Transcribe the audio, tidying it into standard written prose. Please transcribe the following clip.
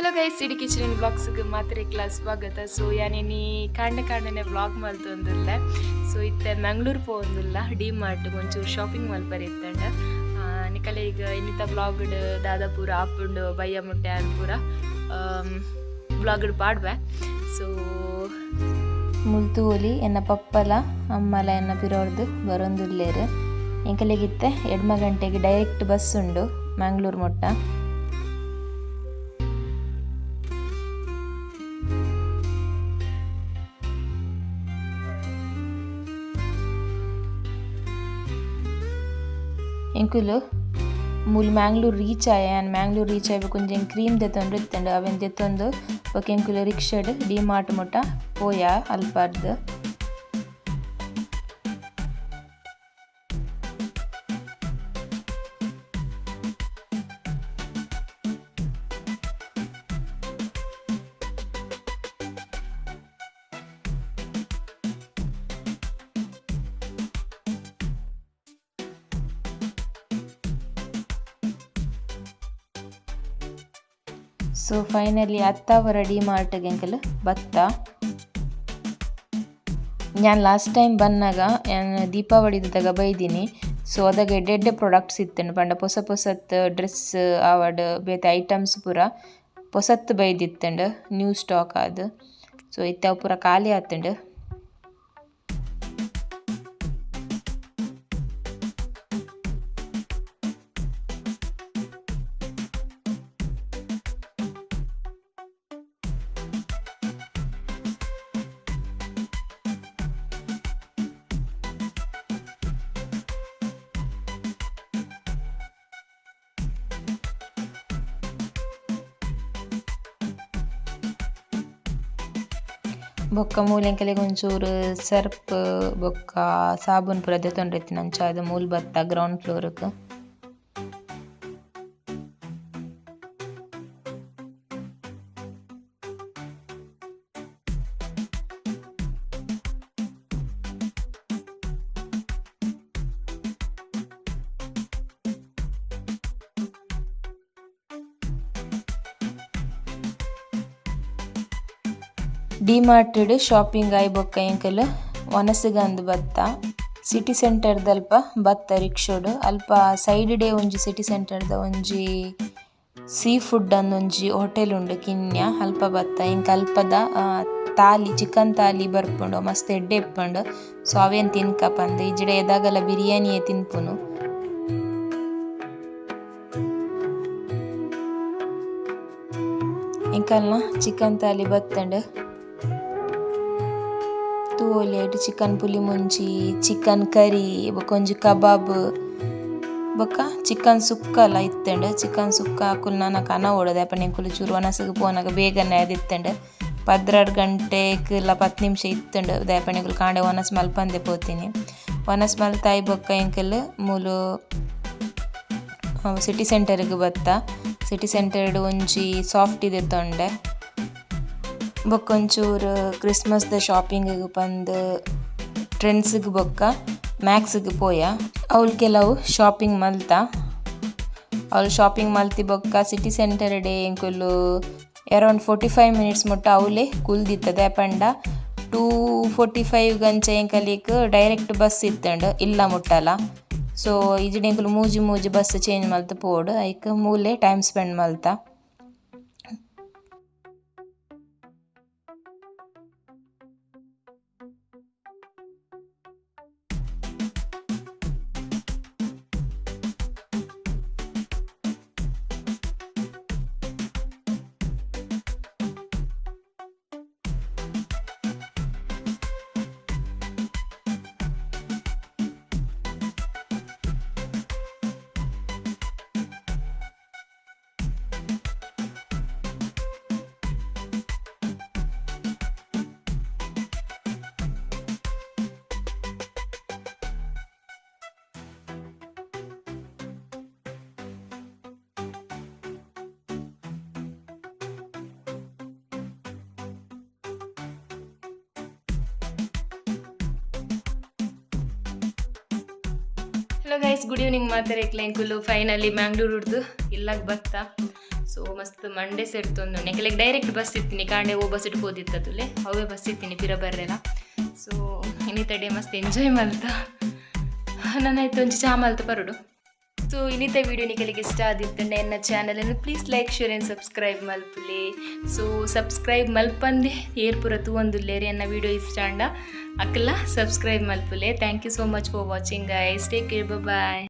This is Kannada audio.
ಹಲೋ ಗೈಸ್, ಇಡೀ ಕಿಚನ್ ಬ್ಲಾಗ್ಸ್ಗೆ ಮಾತ್ರ ಕ್ಲಾಸ್ ಸ್ವಾಗತ. ಸೊ ಯಾನೇನಿ ಕಾಂಡನೆ ಬ್ಲಾಗ್ ಮಲ್ತೊಂದುಲ್ಲ. ಸೊ ಇತ್ತೆ ಮಂಗಳೂರು ಪೋಂದುಲ್ಲ ಡಿ ಮಾರ್ಟ್ ಒಂಚೂರು ಶಾಪಿಂಗ್ ಮಲ್ಪರೆ ಇತ್ತಂಡ ನಿಕಲೆ ಈಗ ಇನ್ನಿತ ಬ್ಲಾಗ್ಡ್ ದಾದಾಪುರ ಆಪುಂಡು ಬಯ್ಯ ಮುಟ್ಟೆ ಅನ್ಪುರ ಬ್ಲಾಗ್ಡ್ ಪಾಡ್ವೆ. ಸೊ ಮುಲ್ತುವಲಿ ಎನ್ನ ಪಪ್ಪಲ ಅಮ್ಮಲ ಎನ್ನ ಪಿರೋರ್ದು ಬರೊಂದುಲ್ಲೇರು ಎಂಕಲೆಗಿತ್ತೆ 2 ಗಂಟೆಗೆ ಡೈರೆಕ್ಟ್ ಬಸ್ ಉಂಡು ಮಂಗಳೂರು ಮೊಟ್ಟ. ಎಂಕುಲು ಮೂಲ ಮ್ಯಾಂಗ್ಳೂರು ರೀಚ್ ಮ್ಯಾಂಗ್ಳೂರು ರೀಚ್ ಆಯ್ಬೇಕು ಕೊಂಚ ಕ್ರೀಮ್ ತೆತ್ತೊಂಡು ಇತ್ತಂಡು ಅವೆನ್ ತೆತ್ತೊಂದು ಬೊಕ ಎಂಕುಲು ರಿಕ್ಷಾಡ್ ಡಿ ಮಾರ್ಟ್ ಮುಟ್ಟ ಪೋಯ ಅಲ್ಪಾರ್ದು. ಸೊ ಫೈನಲಿ ಅತ್ತಾವರ ಡಿ ಮಾರ್ಟ್ಗೆ ಎಂಕಲ್ ಬತ್ತ. ನಾನು ಲಾಸ್ಟ್ ಟೈಮ್ ಬಂದಾಗ ದೀಪಾವಳಿದಾಗ ಬೈದಿನಿ. ಸೊ ಅದಾಗ ಎಡ್ಡೆ ಪ್ರಾಡಕ್ಟ್ಸ್ ಇತ್ತಂಡು ಪಂಡ ಹೊಸತ್ ಡ್ರೆಸ್ ಆವಡ್ ಬೇತೆ ಐಟಮ್ಸ್ ಪೂರ ಹೊಸತ್ ಬೈದಿತ್ತಂಡು ನ್ಯೂ ಸ್ಟಾಕ್ ಅದು. ಸೊ ಇತ್ತ ಪೂರ ಖಾಲಿ ಆತಂಡು. ಬೊಕ್ಕ ಮೂಲೆಂಕಲೆಗ್ ಒಂಚೂರು ಸರ್ಪ್ ಬೊಕ್ಕ ಸಾಬೂನ್ ಪೂರ ದೆತೊಂಡ್ರೆತ್ತಿನ ಅಂಚಾದ್ ಮೂಲ್ ಬತ್ತ ಗ್ರೌಂಡ್ ಫ್ಲೋರ್ಗ್. ಡಿ ಮಾರ್ಟ್ಡ್ ಶಾಪಿಂಗ್ ಆಯ್ ಬೊಕ್ಕ ಎಂಕಲ್ ವನಸಗಂದ್ ಬತ್ತ. ಸಿಟಿ ಸೆಂಟರ್ದಲ್ಪ ಬತ್ತ ರಿಕ್ಷೋಡು ಅಲ್ಪ ಸೈಡ್ ಡೇ ಒಂಜಿ ಸಿಟಿ ಸೆಂಟರ್ದ ಒಂಜಿ ಸೀ ಫುಡ್ ಅಂದೊಂಜಿ ಹೋಟೆಲ್ ಉಂಡು ಕಿನ್ಯ ಅಲ್ಪ ಬತ್ತ. ಇಂಕ ಅಲ್ಪದ ತಾಲಿ ಚಿಕನ್ ತಾಲಿ ಬರ್ಪುಂಡು ಮಸ್ತ್ ಎಡ್ಡೆ ಇಪ್ಪುಂಡು. ಸೊ ಅವೇನು ತಿನ್ಕ ಪಂದ್ ಇಜ್ಜಡೆ ಎದಾಗಲ ಬಿರಿಯಾನಿಯೇ ತಿನ್ಪುನು. ಇಂಕಲ್ನ ಚಿಕನ್ ತಾಲಿ ಬತ್ತಂಡು ತೂವೊಲಿ ಐಟ್ ಚಿಕನ್ ಪುಲಿ ಮುಂಚಿ ಚಿಕನ್ ಕರಿ ಬೊಕ ಒಂಜಿ ಕಬಾಬ್ ಬೊಕ ಚಿಕನ್ ಸುಕ್ಕಲ ಇತ್ತಂಡು. ಚಿಕನ್ ಸುಕ್ಕ ಆಕುಲು ನಾನ ಕನ ಓಡೋದು ಅಪ್ಪನ ಎಂಕುಲು ಚೂರು ವನಸಗ್ ಪೋನಾಗ ಬೇಗನೆ ಅದು ಇತ್ತಂಡು 12 ಗಂಟೆಗ್ ಇಲ್ಲ 10 ನಿಮಿಷ ಇತ್ತಂಡು ದಯಪಣೆಗಳು ಕಾಂಡೆ ವನಸ್ ಮಲ್ಪಂದೆ ಪೋತೀನಿ. ವನಸ್ ಮಲ್ತಾಯಿ ಬೊಕ್ಕ ಎಂಕಲ್ ಮೂಲು ಸಿಟಿ ಸೆಂಟರ್ಗ್ ಬತ್ತ. ಸಿಟಿ ಸೆಂಟರ್ಡ್ ಒಂಜಿ ಸಾಫ್ಟ್ ಇದೆ ತೊಂಡೆ ಬೊಕ್ಕ ಒಂಚೂರು ಕ್ರಿಸ್ಮಸ್ದ ಶಾಪಿಂಗಿಗೆ ಬಂದು ಟ್ರೆಂಡ್ಸಿಗೆ ಬೊಕ್ಕ ಮ್ಯಾಕ್ಸಿಗೆ ಪೋಯ ಅವಳು ಕೆಲವು ಶಾಪಿಂಗ್ ಮಲ್ತ. ಅವಳು ಶಾಪಿಂಗ್ ಮಲ್ತಿ ಬೊಕ್ಕ ಸಿಟಿ ಸೆಂಟರ್ ಡೇ ಎಂಕುಲು ಅರೌಂಡ್ 45 ಮಿನಿಟ್ಸ್ ಮುಟ್ಟ ಅವಳೇ ಕುಲ್ದಿತ್ತದ ಪಂಡ 2:45 ಗಂಚ ಎಂಕಲಿಕ್ ಡೈರೆಕ್ಟ್ ಬಸ್ ಇತ್ತಂಡು ಇಲ್ಲ ಮುಟ್ಟಲ್ಲ. ಸೊ ಇಜಡೆ ಎಂಕುಲು ಮೂಜಿ ಬಸ್ ಚೇಂಜ್ ಮಲ್ತು ಪೋಡು ಐಕ್ ಮೂಲೆ ಟೈಮ್ ಸ್ಪೆಂಡ್ ಮಲ್ತ. ಹಲೋ ಗೈಸ್, ಗುಡ್ ಈವ್ನಿಂಗ್ ಮಾತಾಡ್ಲಿಕ್ಕೆ ಎಂಕುಲು ಫೈನಲಿ ಮ್ಯಾಂಗ್ಳೂರ್ದು ಇಲ್ಲಾಗ ಬತ್ತ. ಸೊ ಮಸ್ತ್ ಮಂಡೆ ಸೇರ್ತೊಂದು ನೆಕ್ಲೆಗ್ ಡೈರೆಕ್ಟ್ ಬಸ್ ಇತ್ತೀನಿ ಕಾಂಡೆ ಓ ಬಸ್ ಇಟ್ಟು ಹೋದಿತ್ತದುಲೆ ಅವೇ ಬಸ್ ಇತ್ತೀನಿ ಪಿರ ಬರ್ರೆಲ್ಲ. ಸೊ ಇನ್ನಿತ ಡೇ ಮಸ್ತ್ ಎಂಜಾಯ್ ಮಲ್ತ ನನ್ನಾಯ್ತು ಒಂಚು ಚಾ ಮಲ್ತ ಪರುಡು. ಸೊ ಇನ್ನಿತ ವಿಡಿಯೋ ನಿಕಲಿಗೆ ಇಷ್ಟ ಆದಿತ್ತಂಡೆ ಎನ್ನ ಚಾನಲನ್ನು please like share and subscribe ಮಲ್ಪುಲೆ. ಸೊ ಸಬ್ಸ್ಕ್ರೈಬ್ ಮಲ್ಪಂದೆ ಏರ್ಪುರ ತೂವೊಂದುಲ್ಲೇರಿ ಎನ್ನ ವಿಡಿಯೋ ಇಷ್ಟ ಅಂಡ ಅಕ್ಕಲ್ಲ ಸಬ್ಸ್ಕ್ರೈಬ್ ಮಲ್ಪುಲೆ. Thank you so much for watching guys. Take care, bye.